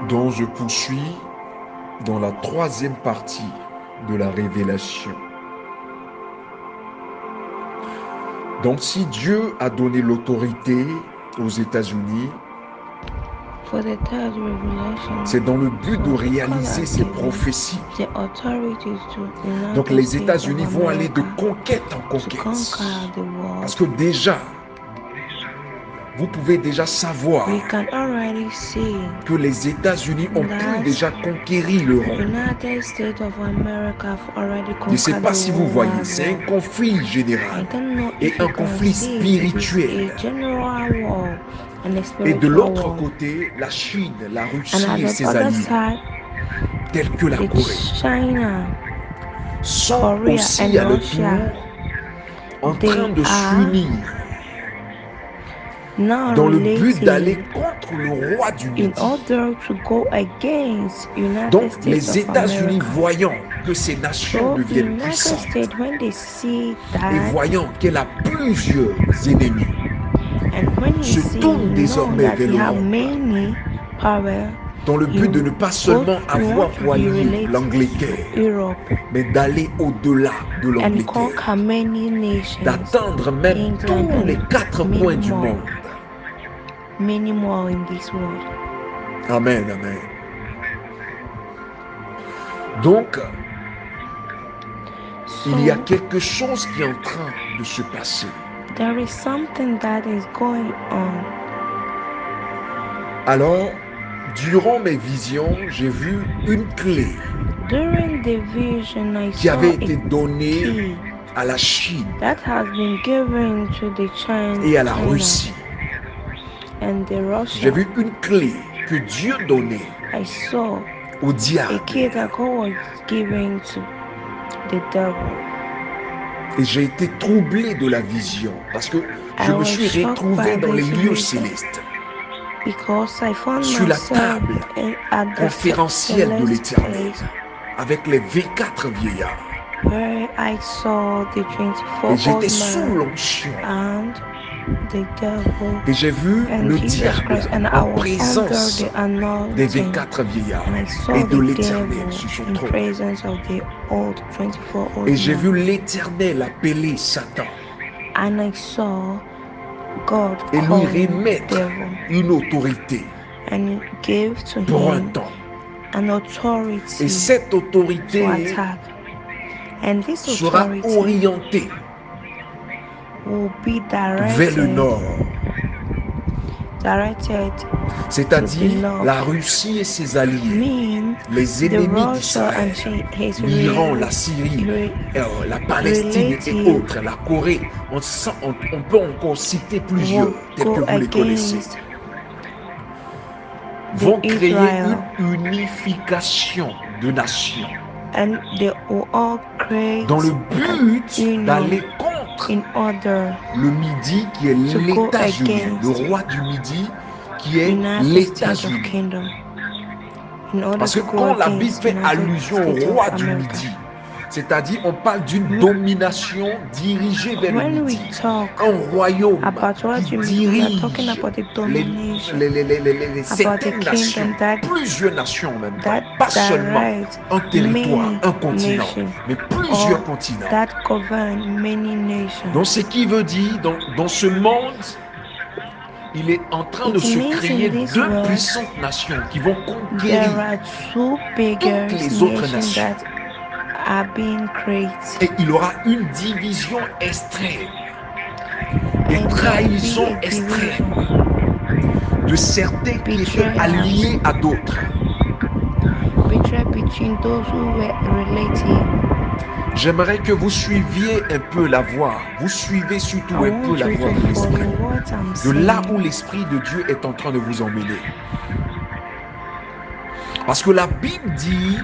dont je poursuis dans la troisième partie de la révélation. Donc si Dieu a donné l'autorité aux États-Unis, c'est dans le but de réaliser ces prophéties. Donc les États-Unis vont aller de conquête en conquête. Parce que déjà, vous pouvez déjà savoir que les États-Unis ont pu déjà conquérir l'Europe. Je ne sais pas si vous voyez, c'est un conflit général et un conflit spirituel. Et de l'autre côté, la Chine, la Russie et ses alliés, tels que la Corée, sont aussi à leur tour en train de s'unir dans le but d'aller contre le roi du Midi. Donc les États-Unis, voyant que ces nations deviennent puissantes et voyant qu'elle a plusieurs ennemis, se tournent désormais vers l'Europe dans le but de ne pas seulement avoir pour allié l'Angleterre, mais d'aller au-delà de l'Angleterre, d'atteindre même tous les 4 coins du monde. Amen, amen. Donc, il y a quelque chose qui est en train de se passer. There is something that is going on. Alors, durant mes visions, j'ai vu une clé During the vision, I qui saw avait a été donnée key à la Chine that has been given to the et à la China Russie. and the Russia. J'ai vu une clé que Dieu donnait I saw au a diable. key that God was giving to the devil. Et j'ai été troublé de la vision parce que je me suis retrouvé dans les lieux célestes, Because I found sur la myself table at the conférentielle de celestial l'Éternel, place avec les 24 vieillards. where I saw the 24 Et j'étais old sous men l'onction. and the devil Et j'ai vu and le Jesus diable Christ, and I en was under présence the des anointing, 24 vieillards and I saw et de the l'Éternel devil sur son in trône. presence of the 24 old Et j'ai men, vu l'Éternel appeler Satan and I saw God et lui calling remettre devil, une autorité and he gave to pour un him temps. an Et authority cette to autorité attack, and this sera authority orientée will be vers le nord, directed c'est-à-dire la Russie et ses alliés, mean les the ennemis Russia and d'Israël, his l'Iran, la Syrie, la Palestine et autres, la Corée. On peut encore citer plusieurs, will tels que go vous les connaissez, against vont the créer Israel, une unification de nations and they will all create dans le an but union d'aller contre in order le Midi qui est to go l'États-Unis, le against roi du Midi qui est United States of l'États-Unis. Kingdom, in order Parce que to go quand la Bible against fait United allusion au States roi of du America. Midi, c'est-à-dire on parle d'une domination dirigée vers le When we Midi, talk un royaume about what qui you mean, we are talking dirige about the domination, about the certaines nations, kingdom that plusieurs nations en même temps, that pas seulement directs un territoire, many un continent, nations, mais or plusieurs continents. that govern many nations. Donc ce qui veut dire, dans ce monde, il est en train de It se means créer in this deux world puissantes nations qui vont there conquérir are two bigger toutes les autres nations nations. that are being created, Et il y aura une division extrême, des and there will trahisons be a extrêmes division, de certains qui étaient betrayal, alliés à d'autres. betrayal between those who were related. J'aimerais que vous suiviez un peu la voie. Vous suivez surtout I un peu want la you voie to de l'Esprit. follow what I'm De là où saying, l'Esprit de Dieu est en train de vous emmener. Parce que la Bible dit,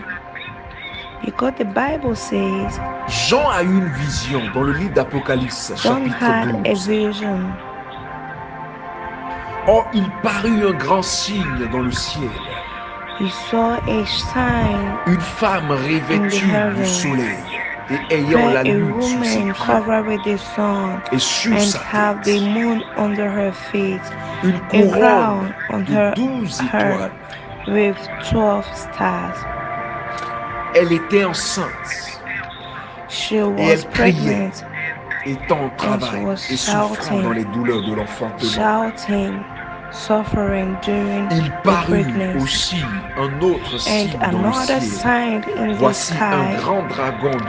because the Bible says Jean a eu une vision dans le livre d'Apocalypse, John chapitre had a 12. vision. Or, il parut un grand signe dans le ciel. He saw a sign Une femme revêtue heaven, du soleil et ayant where la a lune sur ses woman pieds covered with the sun et sur and sa have the tête moon under her feet, une a couronne crown on de her 12 head, étoiles with 12 stars. Elle était enceinte. She Et was elle criait, pregnant, étant en travail was et souffrant shouting. dans les douleurs de l'enfantement. shouting, suffering during Il the parut pregnancy. aussi un autre And signe dans le another ciel. sign in the Voici un sky. grand dragon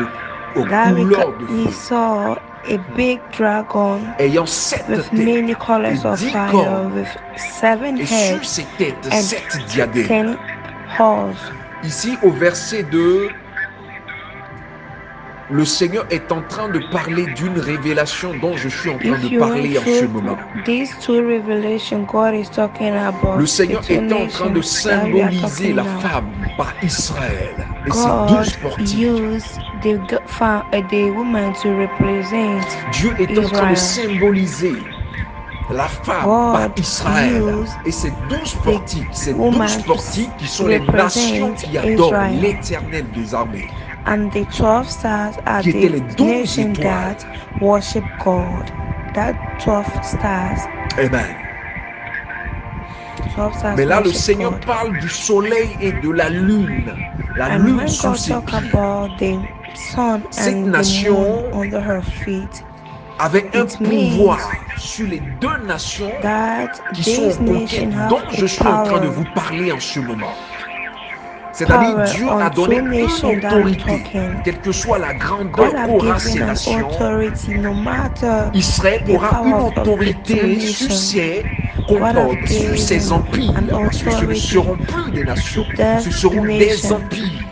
aux That couleurs de we feu, saw a big dragon ayant 7 with têtes many et colors of 10 fire, cornes, with 7 et sur heads ces têtes and 7 diadèmes. 10 horns. Ici au verset 2, le Seigneur est en train de parler d'une révélation dont je suis en train If de you went parler en ce through moment. these two revelations, God is talking about Le Seigneur the two était en train de nations that we are symboliser talking la now. femme par Israël et ses God 12 portiques. used the woman to represent Dieu est en train de Israel. symboliser la femme par God Israël used et ces 12 the portiques, ces 12 woman portiques qui sont to les nations represent qui adorent Israel. l'Éternel des armées, And the 12 stars are qui étaient les the 12 nation étoiles. that worship God. That 12 stars. Amen. 12 stars Mais là, le worship Seigneur God. parle du soleil et de la lune. La And lune when sous God ses talk pieds. about the sun Cette and the nation moon under her feet, avait un it means pouvoir sur les deux nations that qui sont these en conquête, nations dont have je a suis en train de power, vous parler en ce moment. C'est-à-dire, power Dieu a on donné two une nations that I'm autorité, talking. quelle que soit la God grandeur have qu'aura ces given an nations. authority no matter Israël the aura power une of the two autorité sur nations. ses God have concordes, sur ses given empires, an parce que ce ne authority seront plus des nations, to that ce seront des nation empires.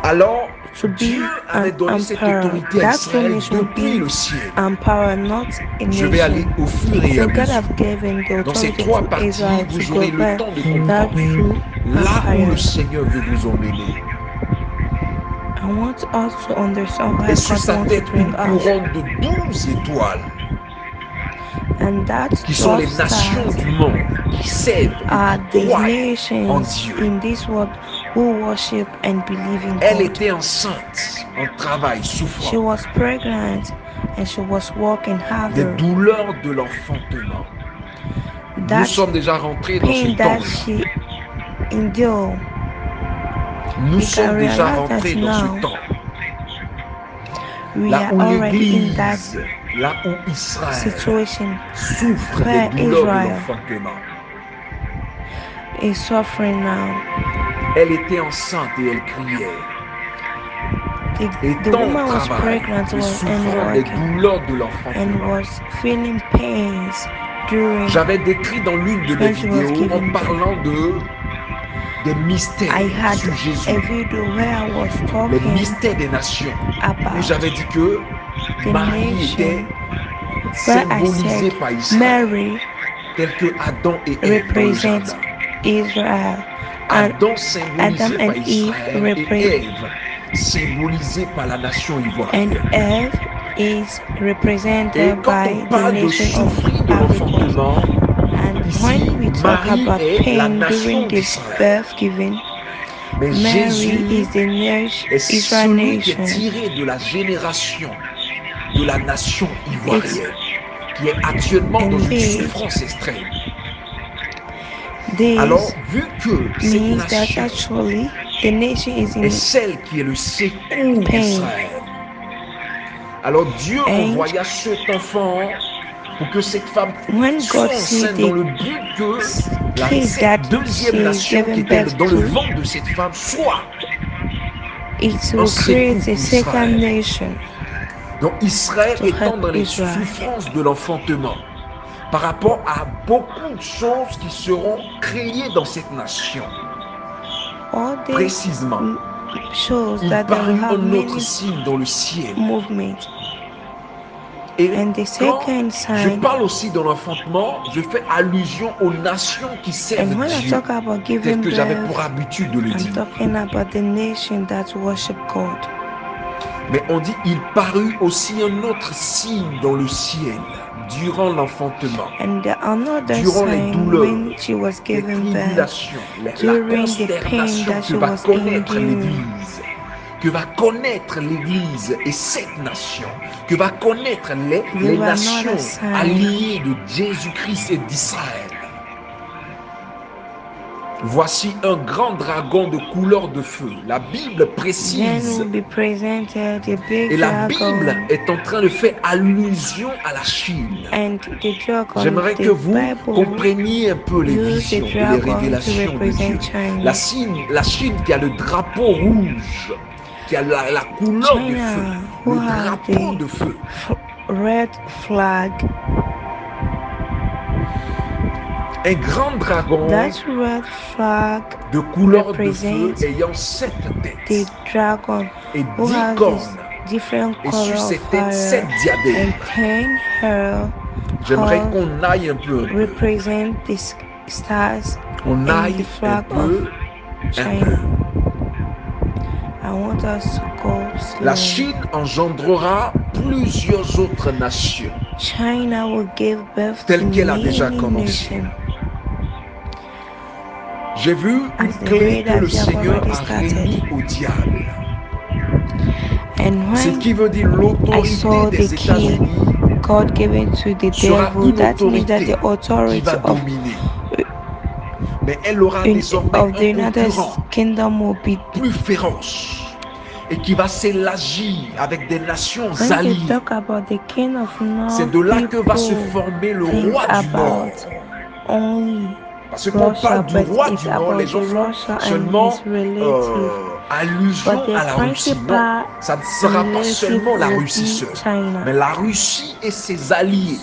Alors, to be Dieu avait an donné cette emperor. autorité à That Israël nation will depuis be le ciel. emperor, not a Je vais aller nation. au fur et à So God mesure. have given the Dans ces authority 3 to parties, Israel to vous aurez le govern temps de that comprendre true là où le empire. Seigneur veut vous emmener. I want us to understand Et where sur God sa wants tête, to bring une us. couronne de 12 étoiles, And that qui sont 12 les nations stars du monde, qui servent are et qui the croient en nations Dieu. in this world who worship and believe in Elle God. était enceinte, en travail, She souffrant was pregnant and she was working des harder. douleurs de l'enfantement. Nous That sommes déjà rentrés dans ce pain that temps-là. she endured, Nous we sommes can déjà realize rentrés that dans ce now temps. we Là are où already in that l'Église, là où Israël situation souffre where des douleurs de Israel l'enfantement. is suffering now. Elle était enceinte et elle criait. The Étant au woman was travail pregnant et and souffrant des working douleurs de and l'enfantement. was feeling pains during J'avais décrit dans l'une de mes when she was vidéos en giving birth. parlant des mystères I had sur a Jésus, video where I was les talking mystères des nations. Et about j'avais dit que the Marie était nation where I symbolisée said par Israël, Mary tel que Adam et Ève dans le represents jardin. Israel and Adam symbolisé Adam par and Eve Israël et Ève symbolisée par la nation and ivoirienne. Eve is Et represented quand by on the parle de nation of souffrir de Ivory Coast. l'enfantement, And ici, when we talk Marie about est la pain nation during this d'Israël. birth giving, Mais Mary Jésus is the est Israel celui qui est nation. tiré de la génération de la nation ivoirienne, qui est actuellement dans une Indeed. souffrance extrême. This Alors, vu que cette means that nation actually the nation is est in celle qui est le secours pain. d'Israël, alors Dieu And envoya cet enfant pour que cette femme when soit God enceinte see dans the le but que kid cette that deuxième she is nation qui giving était birth dans le to, ventre de cette femme soit it un will secours create pour a second Israël. nation Donc Israël to étant help dans les Israel. souffrances de l'enfantement par rapport à beaucoup de choses qui seront créées dans cette nation. All this Précisément, shows il that they will parut have un autre many signe dans le ciel. movement. Et And the quand second je sign, parle aussi dans l'enfantement, je fais allusion aux nations qui servent and when I Dieu, talk about tel giving que j'avais birth, pour habitude de le I'm dire. talking about the nation that worship God. Mais on dit, il parut aussi un autre signe dans le ciel durant l'enfantement, And another durant les sign douleurs, when she was les giving birth, tribulations, la during the pain consternation that que she va was connaître enduring. l'Église, que va connaître l'Église et cette nation, que va connaître les were nations another sign. alliées de Jésus-Christ et d'Israël. Voici un grand dragon de couleur de feu. La Bible précise. Et la Bible est en train de faire allusion à la Chine. J'aimerais que vous compreniez un peu les visions et les révélations de Dieu. La Chine qui a le drapeau rouge, qui a la couleur de feu, le drapeau de feu. Red flag. Un grand dragon de couleur de feu ayant 7 têtes et 10 cornes, et sur ces têtes 7 diadèmes. J'aimerais qu'on aille un peu. On aille un peu. La Chine engendrera plusieurs autres nations, telles qu'elle a déjà commencé. J'ai vu une clé que le Seigneur a remis au diable. Ce qui veut dire l'autorité des États-Unis sera une autorité qui va dominer. Mais elle aura désormais un concurrent plus féroce et qui va s'élargir avec des nations alliées. C'est de là que va se former le roi du Nord. Parce qu'on parle du roi du Nord, les gens font seulement allusion à la Russie. Non, ça ne sera pas seulement la Russie seule, mais la Russie et ses alliés.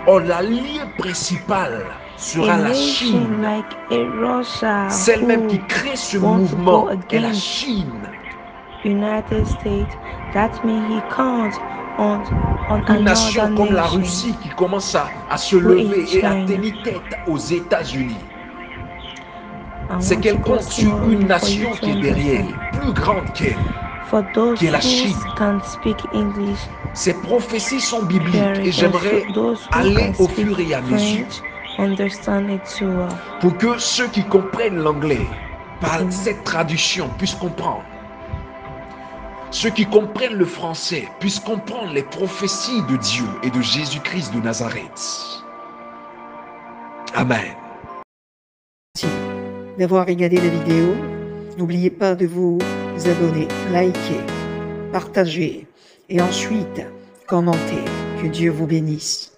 Or, l'allié principal sera la Chine. Celle même qui crée ce mouvement est la Chine. United States, that means he can't Une nation comme la Russie qui commence à se lever et à tenir tête aux États-Unis. C'est qu'elle compte sur une nation qui est derrière, plus grande qu'elle, qui est la Chine. Ces prophéties sont bibliques et j'aimerais aller au fur et à mesure pour que ceux qui comprennent l'anglais par cette traduction puissent comprendre. Ceux qui comprennent le français puissent comprendre les prophéties de Dieu et de Jésus-Christ de Nazareth. Amen. Merci d'avoir regardé la vidéo. N'oubliez pas de vous abonner, liker, partager et ensuite commenter. Que Dieu vous bénisse.